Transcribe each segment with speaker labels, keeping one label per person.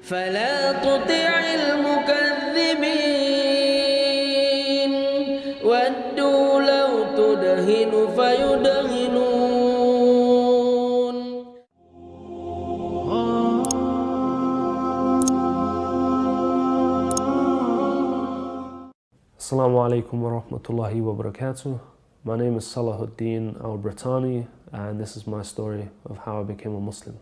Speaker 1: فلا تطع المكذبين ودوا لو تدهن فيدهنون.
Speaker 2: Assalamu alaikum wa rahmatullahi wa barakatuh. My name is Salahuddin al-Bratani, and this is my story of how I became a Muslim.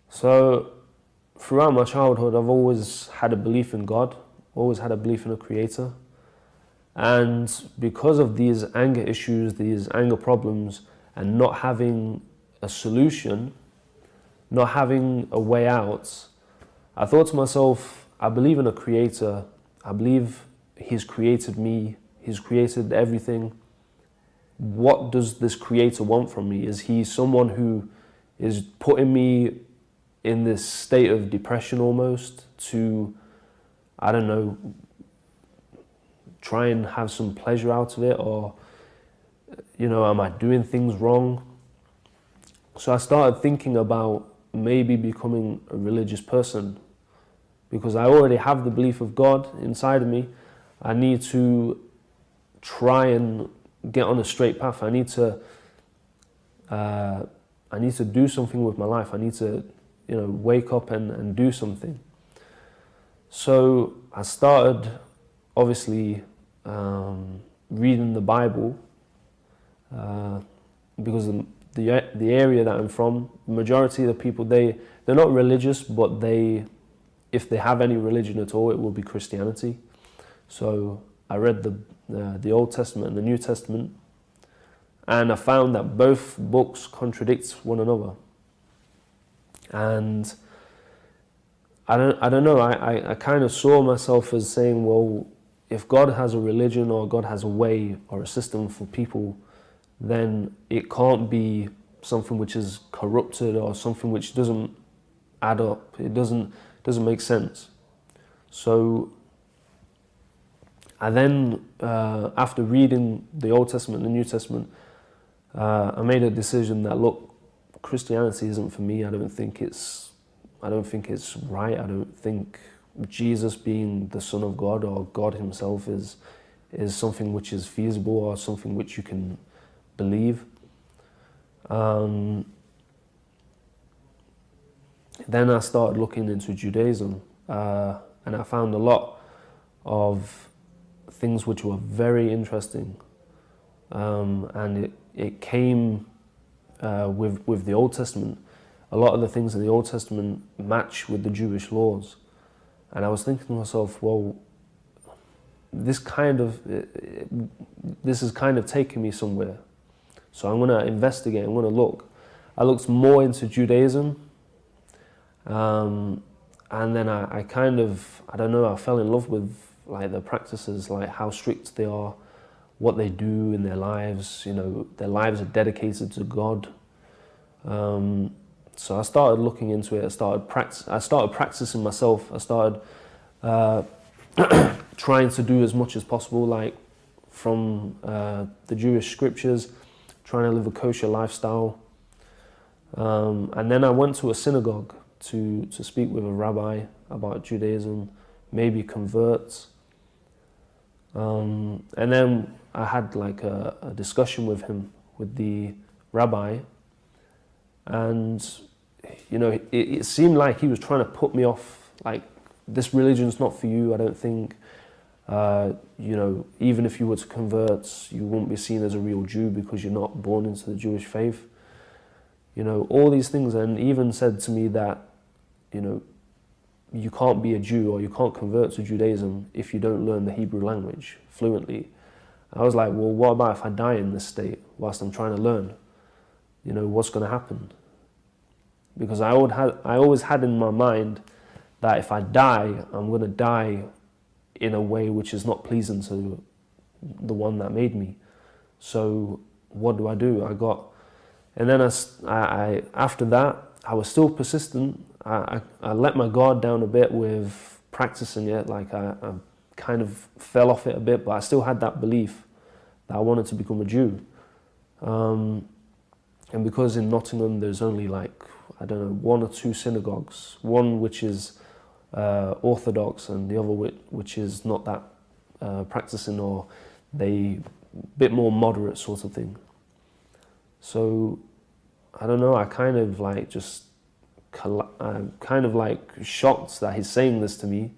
Speaker 2: So, throughout my childhood, I've always had a belief in God, always had a belief in a creator. And because of these anger issues, these anger problems, and not having a solution, not having a way out, I thought to myself, I believe in a creator. I believe he's created me. He's created everything. What does this creator want from me? Is he someone who is putting me in this state of depression almost to, I don't know, try and have some pleasure out of it? Or, you know, am I doing things wrong? So I started thinking about maybe becoming a religious person, because I already have the belief of God inside of me. I need to try and get on a straight path. I need to do something with my life. I need to, you know, wake up and do something. So I started, obviously, reading the Bible, because the area that I'm from, the majority of the people, they're not religious, but if they have any religion at all, it will be Christianity. So I read the Old Testament and the New Testament, and I found that both books contradict one another. And I don't know, I kind of saw myself as saying, well, if God has a religion or God has a way or a system for people, then it can't be something which is corrupted or something which doesn't add up. It doesn't make sense. So I then, after reading the Old Testament and the New Testament, I made a decision that, look, Christianity isn't for me. I don't think it's right. I don't think Jesus being the Son of God or God himself is something which is feasible or something which you can believe. Then I started looking into Judaism, and I found a lot of things which were very interesting, and it came with the Old Testament. A lot of the things in the Old Testament match with the Jewish laws, and I was thinking to myself, well, this is kind of taking me somewhere, so I'm going to investigate. I'm going to look. I looked more into Judaism. And then I kind of, I don't know, I fell in love with like the practices, like how strict they are, what they do in their lives. You know, their lives are dedicated to God. So I started looking into it. I started practicing myself. I started trying to do as much as possible, like from the Jewish scriptures, trying to live a kosher lifestyle. And then I went to a synagogue to speak with a rabbi about Judaism, maybe convert. And then I had like a discussion with him, with the rabbi, and you know, it seemed like he was trying to put me off, like, this religion's not for you. I don't think, you know, even if you were to convert, you won't be seen as a real Jew because you're not born into the Jewish faith. You know, all these things, and even said to me that, you know, you can't be a Jew or you can't convert to Judaism if you don't learn the Hebrew language fluently. I was like, well, what about if I die in this state whilst I'm trying to learn? You know, what's going to happen? Because I always had in my mind that if I die, I'm going to die in a way which is not pleasing to the one that made me. So what do? And then after that, I was still persistent. I let my guard down a bit with practicing it. Like I kind of fell off it a bit, but I still had that belief that I wanted to become a Jew. And because in Nottingham there's only like, I don't know, 1 or 2 synagogues, one which is orthodox and the other which is not that practicing, or they bit more moderate sort of thing. So I don't know, I kind of like I'm kind of like shocked that he's saying this to me.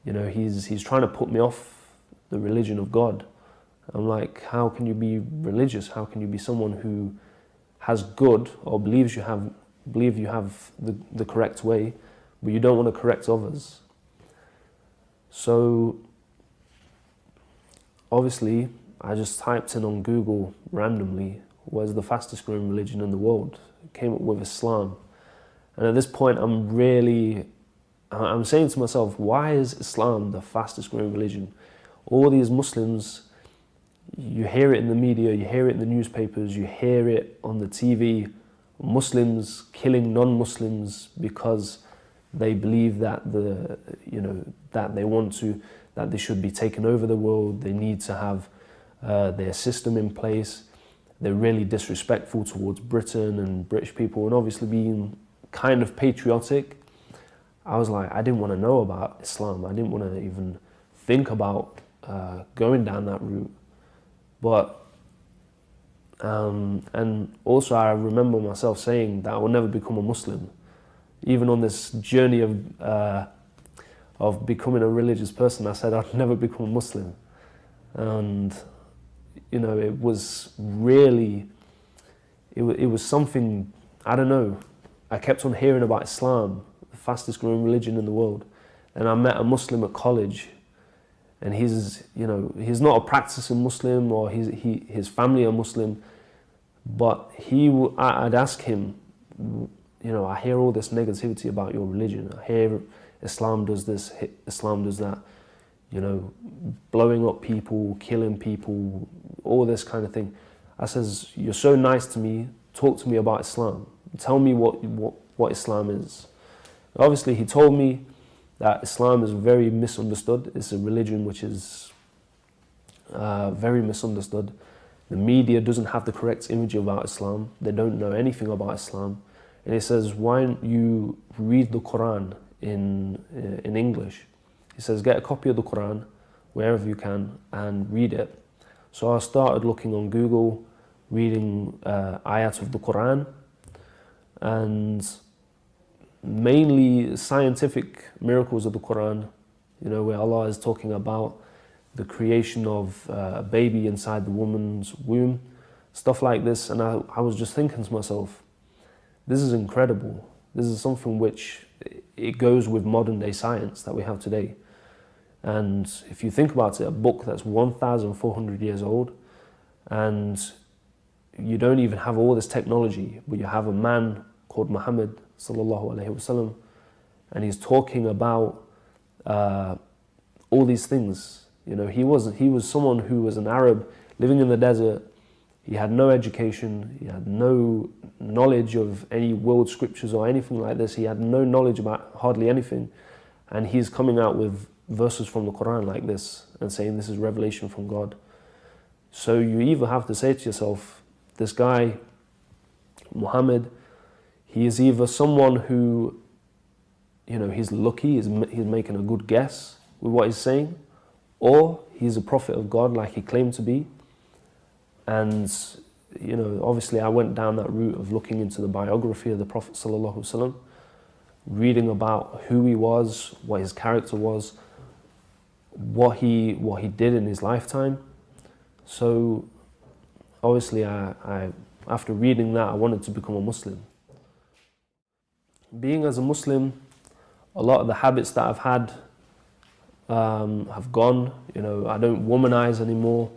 Speaker 2: You know, he's trying to put me off the religion of God. I'm like, how can you be religious? How can you be someone who has good, or believe you have the correct way, but you don't want to correct others? So obviously I just typed in on Google randomly, where's the fastest growing religion in the world? It came up with Islam. And at this point I'm saying to myself, why is Islam the fastest growing religion? All these Muslims, you hear it in the media, you hear it in the newspapers, you hear it on the TV, Muslims killing non-Muslims because they believe that that they should be taking over the world, they need to have their system in place. They're really disrespectful towards Britain and British people, and obviously being kind of patriotic. I was like, I didn't want to know about Islam. I didn't want to even think about going down that route. But and also I remember myself saying that I will never become a Muslim, even on this journey of becoming a religious person. I said I'd never become a Muslim, and you know, it was really, it was something, I don't know. I kept on hearing about Islam, the fastest growing religion in the world, and I met a Muslim at college. And he's not a practicing Muslim, or his family are Muslim, but I'd ask him, you know, I hear all this negativity about your religion. I hear Islam does this, Islam does that, you know, blowing up people, killing people, all this kind of thing. I says, you're so nice to me, talk to me about Islam. Tell me what Islam is. Obviously, he told me that Islam is very misunderstood. It's a religion which is very misunderstood. The media doesn't have the correct image about Islam. They don't know anything about Islam. And he says, why don't you read the Quran in English? He says, get a copy of the Quran wherever you can and read it. So I started looking on Google, reading ayat of the Quran, and mainly scientific miracles of the Quran, you know, where Allah is talking about the creation of a baby inside the woman's womb, stuff like this. And I was just thinking to myself, this is incredible. This is something which it goes with modern day science that we have today. And if you think about it, a book that's 1,400 years old, and you don't even have all this technology, but you have a man called Muhammad sallallahu alaihi wasallam, and he's talking about all these things. You know, he was someone who was an Arab living in the desert. He had no education. He had no knowledge of any world scriptures or anything like this. He had no knowledge about hardly anything, and he's coming out with verses from the Quran like this and saying this is revelation from God. So you either have to say to yourself, this guy Muhammad, he is either someone who, you know, he's lucky, he's making a good guess with what he's saying, or he's a prophet of God like he claimed to be. And, you know, obviously I went down that route of looking into the biography of the Prophet sallallahu alaihi wasallam, reading about who he was, what his character was, what he did in his lifetime. So obviously I after reading that, I wanted to become a Muslim. Being as a Muslim, a lot of the habits that I've had have gone. You know, I don't womanize anymore.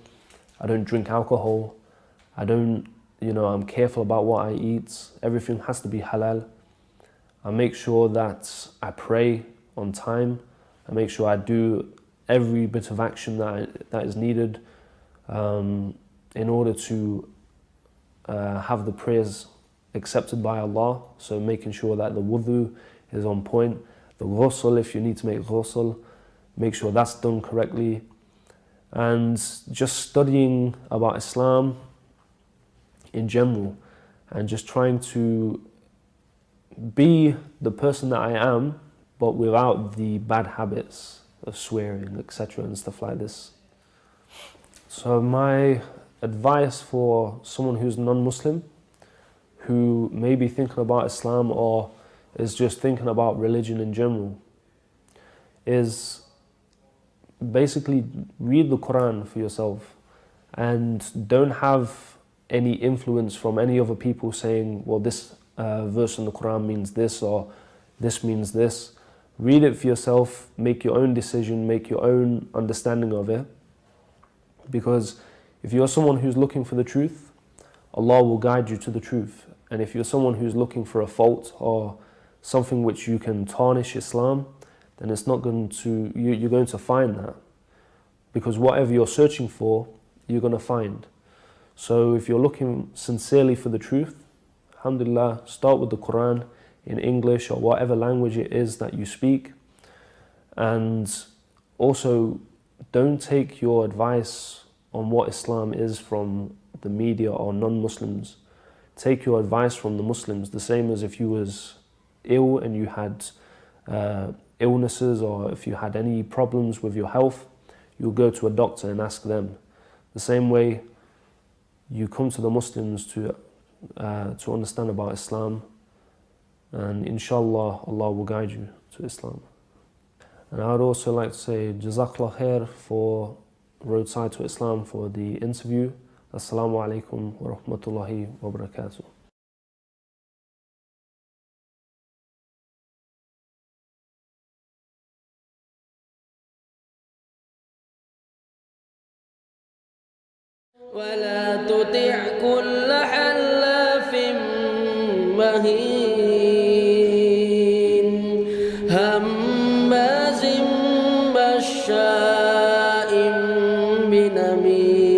Speaker 2: I don't drink alcohol. I don't, you know, I'm careful about what I eat. Everything has to be halal. I make sure that I pray on time. I make sure I do every bit of action that is needed in order to have the prayers accepted by Allah. So making sure that the wudu is on point. The ghusl, if you need to make ghusl, make sure that's done correctly. And just studying about Islam in general, and just trying to be the person that I am, but without the bad habits of swearing, etc., and stuff like this. So my advice for someone who's non-Muslim, who may be thinking about Islam or is just thinking about religion in general, is basically read the Quran for yourself and don't have any influence from any other people saying, well, this verse in the Quran means this or this means this. Read it for yourself, make your own decision, make your own understanding of it. Because if you're someone who's looking for the truth, Allah will guide you to the truth. And if you're someone who's looking for a fault or something which you can tarnish Islam, then it's not going to, you're going to find that. Because whatever you're searching for, you're going to find. So if you're looking sincerely for the truth, alhamdulillah, start with the Quran in English or whatever language it is that you speak. And also, don't take your advice on what Islam is from the media or non-Muslims. Take your advice from the Muslims, the same as if you was ill and you had illnesses, or if you had any problems with your health, you'll go to a doctor and ask them. The same way you come to the Muslims to understand about Islam, and inshallah Allah will guide you to Islam. And I would also like to say Jazakallah khair for Roadside to Islam for the interview. Assalamu alaikum wa rahmatullahi wa barakatuh.
Speaker 1: ولا تطع كل حلاف مهين هماز مشاء بنميم